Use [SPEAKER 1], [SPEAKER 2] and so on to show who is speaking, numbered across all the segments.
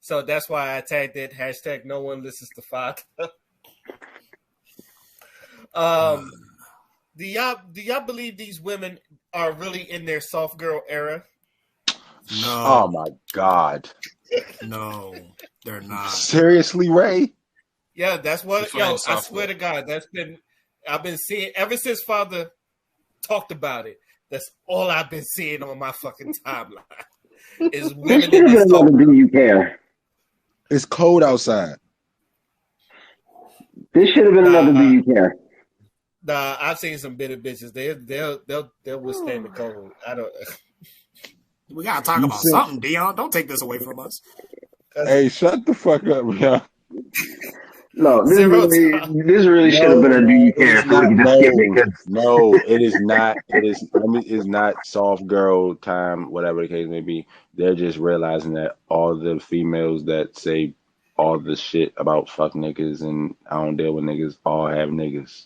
[SPEAKER 1] So that's why I tagged it hashtag no one listens to father. Do y'all believe these women are really in their soft girl era?
[SPEAKER 2] No.
[SPEAKER 3] Oh my God.
[SPEAKER 2] No, they're not.
[SPEAKER 3] Seriously, Ray?
[SPEAKER 1] Yeah, that's what.
[SPEAKER 4] Define
[SPEAKER 1] Yo, I
[SPEAKER 4] soft
[SPEAKER 1] swear to God, I've been seeing ever since father talked about it. That's all I've been seeing on my fucking timeline. Is
[SPEAKER 5] This
[SPEAKER 1] women
[SPEAKER 5] should
[SPEAKER 1] in
[SPEAKER 5] have
[SPEAKER 1] their
[SPEAKER 5] been
[SPEAKER 1] soft
[SPEAKER 5] another Do You Care.
[SPEAKER 3] It's cold outside.
[SPEAKER 5] This should have been another Do You Care.
[SPEAKER 1] Nah, I've seen some bitter bitches. They'll withstand the cold. I don't.
[SPEAKER 2] We gotta talk
[SPEAKER 3] You
[SPEAKER 2] about
[SPEAKER 3] said-
[SPEAKER 2] something, Dion. Don't take this away from us.
[SPEAKER 3] Hey, shut the fuck up, yeah.
[SPEAKER 5] No, this
[SPEAKER 1] Zero
[SPEAKER 5] really should have been a Do You
[SPEAKER 3] it
[SPEAKER 5] Care
[SPEAKER 3] is
[SPEAKER 5] if we
[SPEAKER 3] not.
[SPEAKER 5] could just skip it. 'Cause
[SPEAKER 3] No, it is not. It's not soft girl time, whatever the case may be. They're just realizing that all the females that say all the shit about fuck niggas and I don't deal with niggas all have niggas.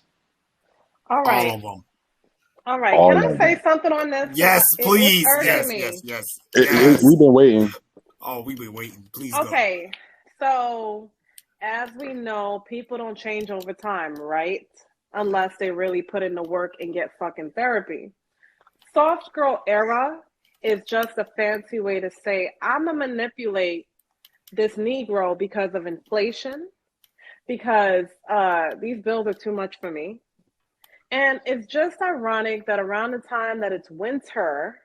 [SPEAKER 6] All
[SPEAKER 2] All
[SPEAKER 6] right.
[SPEAKER 2] of them.
[SPEAKER 6] All right.
[SPEAKER 3] All
[SPEAKER 6] Can I
[SPEAKER 3] of
[SPEAKER 6] say
[SPEAKER 3] them.
[SPEAKER 6] something on this?
[SPEAKER 2] Yes, please.
[SPEAKER 6] It's
[SPEAKER 2] Yes,
[SPEAKER 6] irking me.
[SPEAKER 2] yes.
[SPEAKER 3] We've been waiting.
[SPEAKER 2] Oh, we've been waiting. Please
[SPEAKER 6] Okay. So, as we know, people don't change over time, right? Unless they really put in the work and get fucking therapy. Soft girl era is just a fancy way to say, I'm going to manipulate this Negro because of inflation, because these bills are too much for me. And it's just ironic that around the time that it's winter,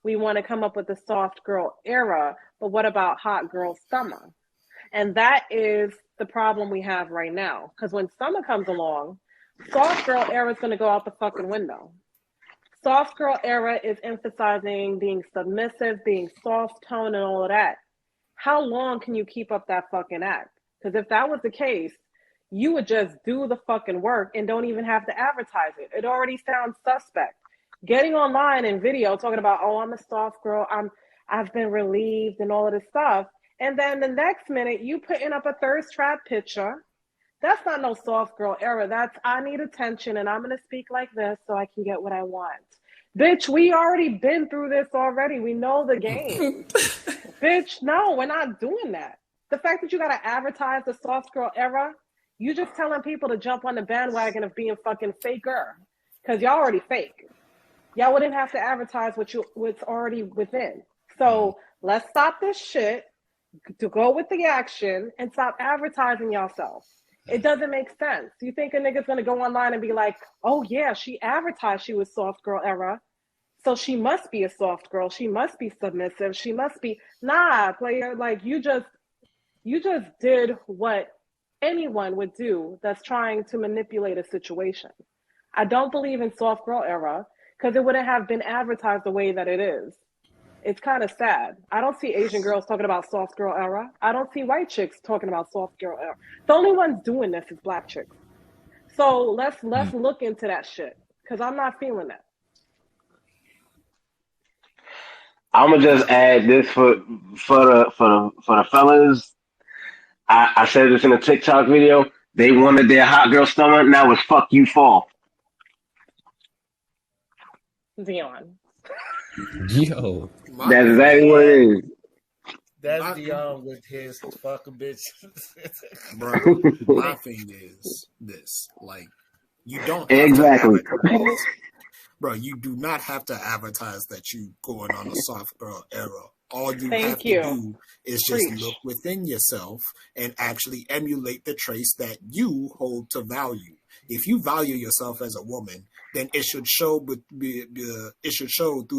[SPEAKER 6] we want to come up with the soft girl era, but what about hot girl summer? And that is the problem we have right now. Because when summer comes along, soft girl era is going to go out the fucking window. Soft girl era is emphasizing being submissive, being soft tone, and all of that. How long can you keep up that fucking act? Because if that was the case, you would just do the fucking work and don't even have to advertise it. It already sounds suspect. Getting online and video talking about, oh, I'm a soft girl, I've been relieved and all of this stuff. And then the next minute you putting up a thirst trap picture. That's not no soft girl era. That's I need attention and I'm gonna speak like this so I can get what I want. Bitch, we already been through this already. We know the game. Bitch, no, we're not doing that. The fact that you gotta advertise the soft girl era, you just telling people to jump on the bandwagon of being fucking faker. Cause y'all already fake. Y'all wouldn't have to advertise what's already within. So let's stop this shit to go with the action and stop advertising yourself. It doesn't make sense. You think a nigga's gonna go online and be like, oh yeah, she advertised she was soft girl era, so she must be a soft girl. She must be submissive. She must be player. Like you just did what anyone would do that's trying to manipulate a situation. I don't believe in soft girl era because it wouldn't have been advertised the way that it is. It's kind of sad. I don't see Asian girls talking about soft girl era. I don't see white chicks talking about soft girl era. The only ones doing this is black chicks. So let's look into that shit because I'm not feeling that.
[SPEAKER 5] I'm gonna just add this for the fellas. I said this in a TikTok video. They wanted their hot girl stomach. Now it's fuck you fall.
[SPEAKER 6] Dion.
[SPEAKER 7] Yo.
[SPEAKER 5] That's exactly what it is.
[SPEAKER 1] That's Dion with his fucking bitch.
[SPEAKER 2] Bro, my thing is this. Like, you don't have
[SPEAKER 5] Exactly.
[SPEAKER 2] to advertise. Bro, you do not have to advertise that you going on a soft girl era. All you have to do is just look within yourself and actually emulate the traits that you hold to value. If you value yourself as a woman, then it should show through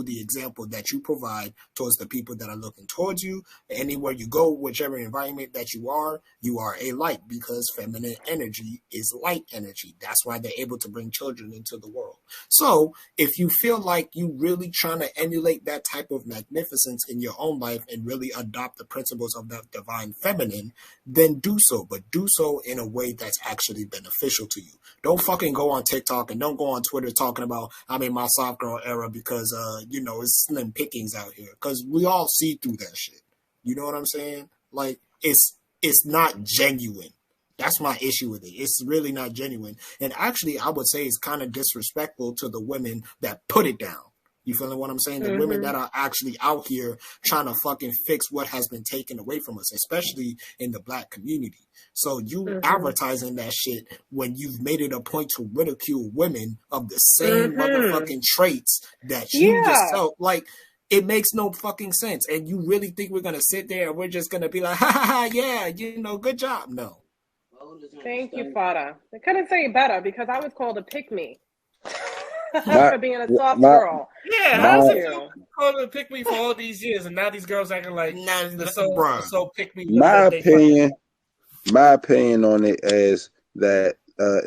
[SPEAKER 2] the example that you provide towards the people that are looking towards you. Anywhere you go, whichever environment that you are a light because feminine energy is light energy. That's why they're able to bring children into the world. So if you feel like you really trying to emulate that type of magnificence in your own life and really adopt the principles of the divine feminine, then do so, but do so in a way that's actually beneficial to you. Don't fucking go on TikTok and don't go on Twitter talking about I'm in my soft girl era because it's slim pickings out here. Because we all see through that shit. You know what I'm saying? Like it's not genuine. That's my issue with it. It's really not genuine. And actually, I would say it's kind of disrespectful to the women that put it down. You feeling what I'm saying? The women that are actually out here trying to fucking fix what has been taken away from us, especially in the black community. So you advertising that shit when you've made it a point to ridicule women of the same motherfucking traits that you yourself, like, it makes no fucking sense. And you really think we're going to sit there and we're just going to be like, ha ha ha, yeah, you know, good job? No.
[SPEAKER 6] Thank you, Fada. I couldn't say it better because I was called a pick-me. For being a soft girl.
[SPEAKER 1] Yeah, how's it called a pick me for all these years, and now these girls acting like so pick me.
[SPEAKER 3] My opinion on it is that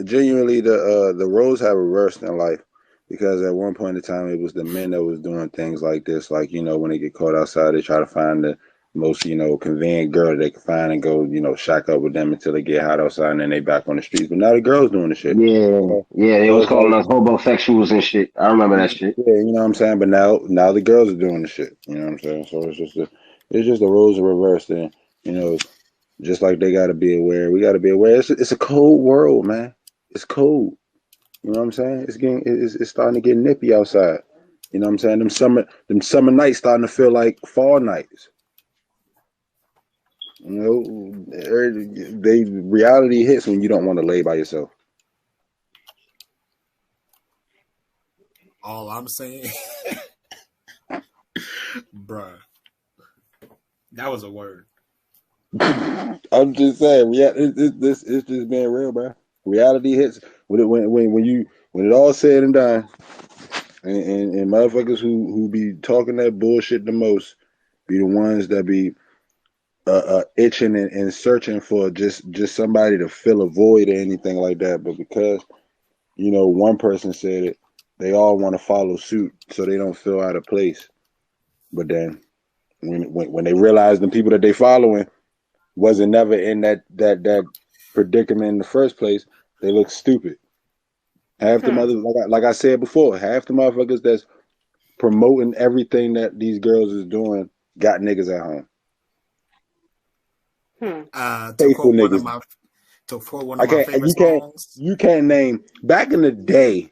[SPEAKER 3] genuinely the roles have reversed in life, because at one point in time it was the men that was doing things like this, like, you know, when they get caught outside, they try to find the most, you know, convenient girl they can find and go, you know, shack up with them until they get hot outside and then they back on the streets. But now the girls doing the shit.
[SPEAKER 5] Yeah, they was calling us homosexuals and shit. I remember that shit.
[SPEAKER 3] Yeah, you know what I'm saying? But now the girls are doing the shit. You know what I'm saying? So it's just the roles are reversed, and, you know, just like they gotta be aware, we gotta be aware. It's a cold world, man. It's cold. You know what I'm saying? It's starting to get nippy outside. You know what I'm saying? Them summer nights starting to feel like fall nights. You know, reality hits when you don't want to lay by yourself.
[SPEAKER 2] All I'm saying, bruh, that was a word.
[SPEAKER 3] I'm just saying, it's just being real, bro. Reality hits when it all said and done, and motherfuckers who be talking that bullshit the most be the ones that be itching and searching for just somebody to fill a void or anything like that. But because, you know, one person said it, they all want to follow suit so they don't feel out of place. But then when they realize the people that they following wasn't never in that predicament in the first place, they look stupid. Half the mothers, like I said before, half the motherfuckers that's promoting everything that these girls is doing got niggas at home.
[SPEAKER 2] To quote one of my favorite songs.
[SPEAKER 3] You can't name, back in the day,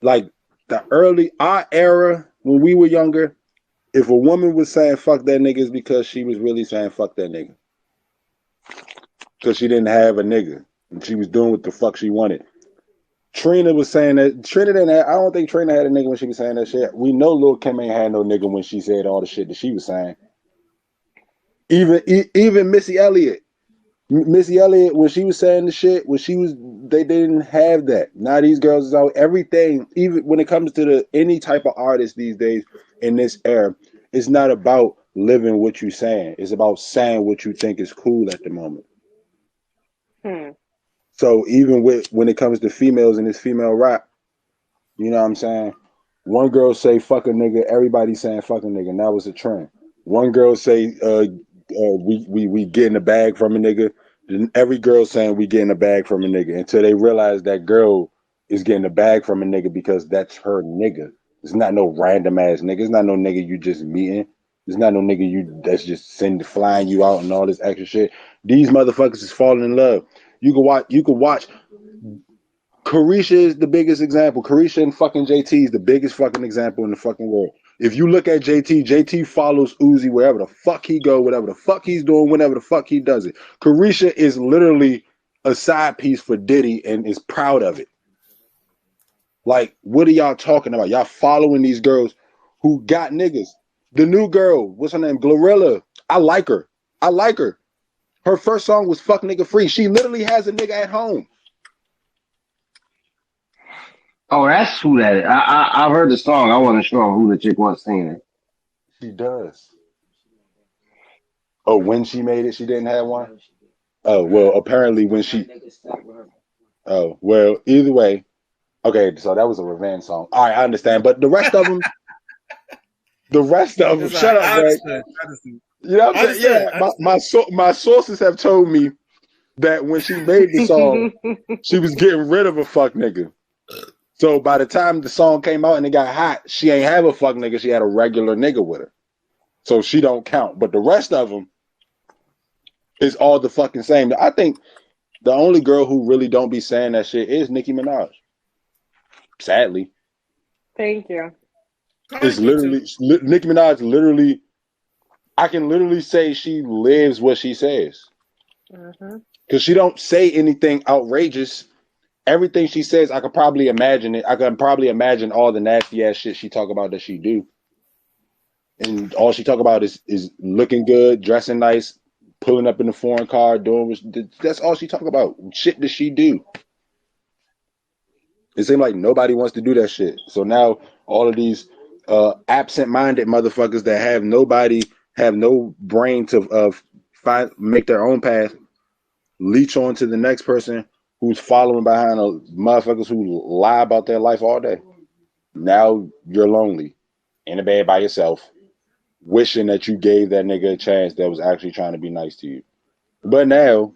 [SPEAKER 3] like our era when we were younger, if a woman was saying fuck that nigga, it's because she was really saying fuck that nigga. Because she didn't have a nigga and she was doing what the fuck she wanted. Trina was saying that. I don't think Trina had a nigga when she was saying that shit. We know Lil' Kim ain't had no nigga when she said all the shit that she was saying. Even Missy Elliott, when she was saying the shit, they didn't have that. Now these girls is out. Everything, even when it comes to any type of artist these days in this era, it's not about living what you're saying. It's about saying what you think is cool at the moment. So even when it comes to females in this female rap, you know what I'm saying? One girl say fuck a nigga, everybody saying fuck a nigga, and that was a trend. One girl say we getting a bag from a nigga, then every girl saying we getting a bag from a nigga, until they realize that girl is getting a bag from a nigga because that's her nigga. It's not no random ass nigga. It's not no nigga you just meeting. It's not no nigga that's just flying you out and all this extra shit. These motherfuckers is falling in love. You can watch. Carisha is the biggest example. Carisha and fucking JT is the biggest fucking example in the fucking world. If you look at JT follows Uzi wherever the fuck he go, whatever the fuck he's doing, whenever the fuck he does it. Carisha is literally a side piece for Diddy and is proud of it. Like, what are y'all talking about? Y'all following these girls who got niggas. The new girl, what's her name? Glorilla. I like her. Her first song was Fuck Nigga Free. She literally has a nigga at home.
[SPEAKER 5] Oh, that's who that is. I've heard the song. I wasn't sure who the chick was singing it.
[SPEAKER 3] She does. Oh, when she made it, she didn't have one? Oh, well, apparently when she... Oh, well, either way. Okay, so that was a revenge song. All right, I understand. But the rest of them... shut up, Greg. You know what I'm saying? Yeah, my sources have told me that when she made the song, she was getting rid of a fuck nigga. So by the time the song came out and it got hot, she ain't have a fuck nigga. She had a regular nigga with her. So she don't count. But the rest of them is all the fucking same. I think the only girl who really don't be saying that shit is Nicki Minaj. Sadly.
[SPEAKER 6] Thank you.
[SPEAKER 3] It's literally Nicki Minaj. Literally, I can literally say she lives what she says. Because she don't say anything outrageous. Everything she says, I could probably imagine it. I can probably imagine all the nasty ass shit she talk about that she do. And all she talk about is looking good, dressing nice, pulling up in the foreign car, that's all she talk about. Shit that she do. It seems like nobody wants to do that shit. So now all of these absent-minded motherfuckers that have no brain to make their own path, leech on to the next person who's following behind motherfuckers who lie about their life all day. Now you're lonely, in a bed by yourself, wishing that you gave that nigga a chance that was actually trying to be nice to you. But now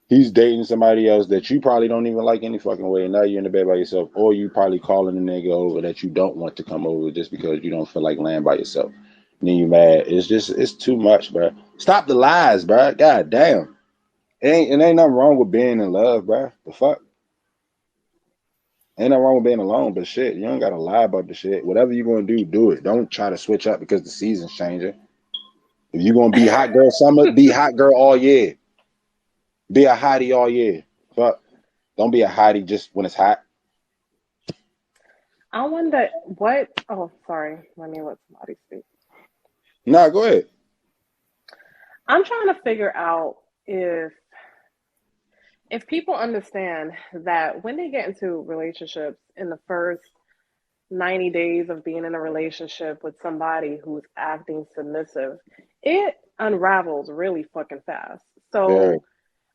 [SPEAKER 3] he's dating somebody else that you probably don't even like any fucking way, and now you're in the bed by yourself, or you probably calling a nigga over that you don't want to come over just because you don't feel like laying by yourself. And then you mad. It's too much, bro. Stop the lies, bro. God damn. It ain't nothing wrong with being in love, bro. The fuck? Ain't nothing wrong with being alone, but shit, you don't gotta lie about the shit. Whatever you're gonna do, do it. Don't try to switch up because the season's changing. If you're gonna be hot girl summer, be hot girl all year. Be a hottie all year. Fuck. Don't be a hottie just when it's hot.
[SPEAKER 6] I wonder what. Oh, sorry. Let me let somebody speak.
[SPEAKER 3] Nah, go ahead.
[SPEAKER 6] I'm trying to figure out if people understand that when they get into relationships in the first 90 days of being in a relationship with somebody who's acting submissive, it unravels really fucking fast. So
[SPEAKER 3] Yeah.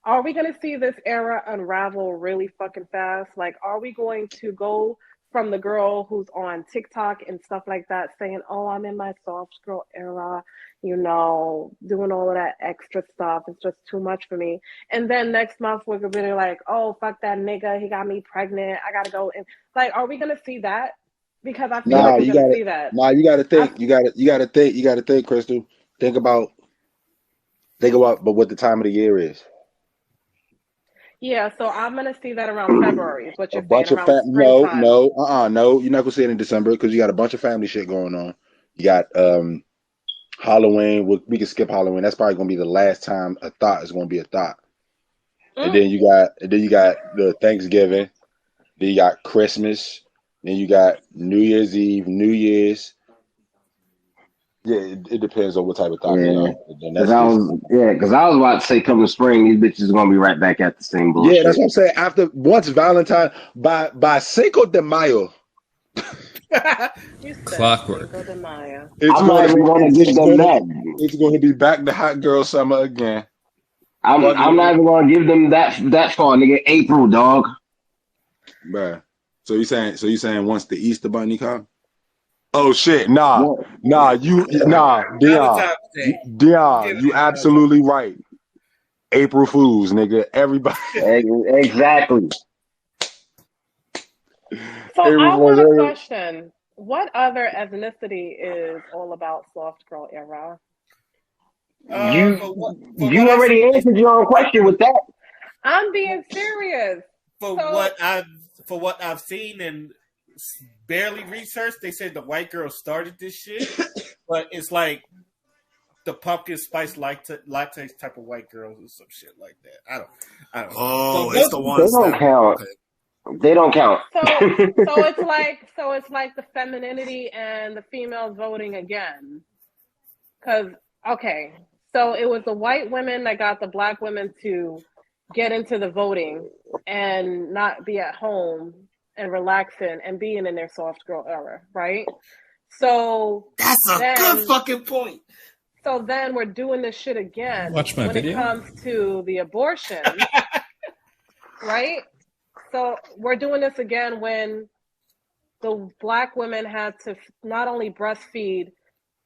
[SPEAKER 6] Are we going to see this era unravel really fucking fast? Like, are we going to go from the girl who's on TikTok and stuff like that saying, oh, I'm in my soft girl era, you know, doing all of that extra stuff. It's just too much for me. And then next month, we're going to be like, oh, fuck that nigga. He got me pregnant. I got to go. And like, are we going to see that? Because I feel like we're going to see that.
[SPEAKER 3] Nah, you got to think. You got to think, Crystal. Think about but what the time of the year is.
[SPEAKER 6] Yeah, so I'm gonna see that around February. Is what you're
[SPEAKER 3] saying? No, you're not gonna see it in December because you got a bunch of family shit going on. You got Halloween. We can skip Halloween. That's probably gonna be the last time a thought is gonna be a thought. And then you got the Thanksgiving. Then you got Christmas. Then you got New Year's Eve, New Year's. Yeah, it depends on what type of thought.
[SPEAKER 5] Yeah, because I was about to say, come spring, these bitches are gonna be right back at the same bullshit.
[SPEAKER 3] Yeah, that's what I'm saying. Once Valentine by Cinco de Mayo.
[SPEAKER 7] Clockwork.
[SPEAKER 5] I'm not even gonna give them that.
[SPEAKER 3] It's going to be back to hot girl summer again.
[SPEAKER 5] I'm not even gonna give them that far, nigga. April, dog.
[SPEAKER 3] Bruh. So you saying once the Easter Bunny come? Oh shit! Nah, Dion, you absolutely right. April Fools, nigga. Everybody.
[SPEAKER 5] Exactly.
[SPEAKER 6] So I want to question: what other ethnicity is all about soft girl era?
[SPEAKER 5] You already answered your own question with that.
[SPEAKER 6] I'm being serious.
[SPEAKER 1] For what I've seen and barely researched, they said the white girl started this shit, but it's like the pumpkin spice latte type of white girls or some shit like that. I don't.
[SPEAKER 2] Oh, it's the ones
[SPEAKER 5] they don't count. Okay. They don't count.
[SPEAKER 6] So it's like the femininity and the females voting again. Because so it was the white women that got the black women to get into the voting and not be at home and relaxing and being in their soft girl era, right? So
[SPEAKER 2] that's a good fucking point.
[SPEAKER 6] So then we're doing this shit again
[SPEAKER 7] when it
[SPEAKER 6] comes to the abortion, right? So we're doing this again when the black women had to not only breastfeed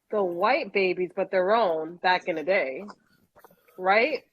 [SPEAKER 6] the white babies, but their own back in the day, right?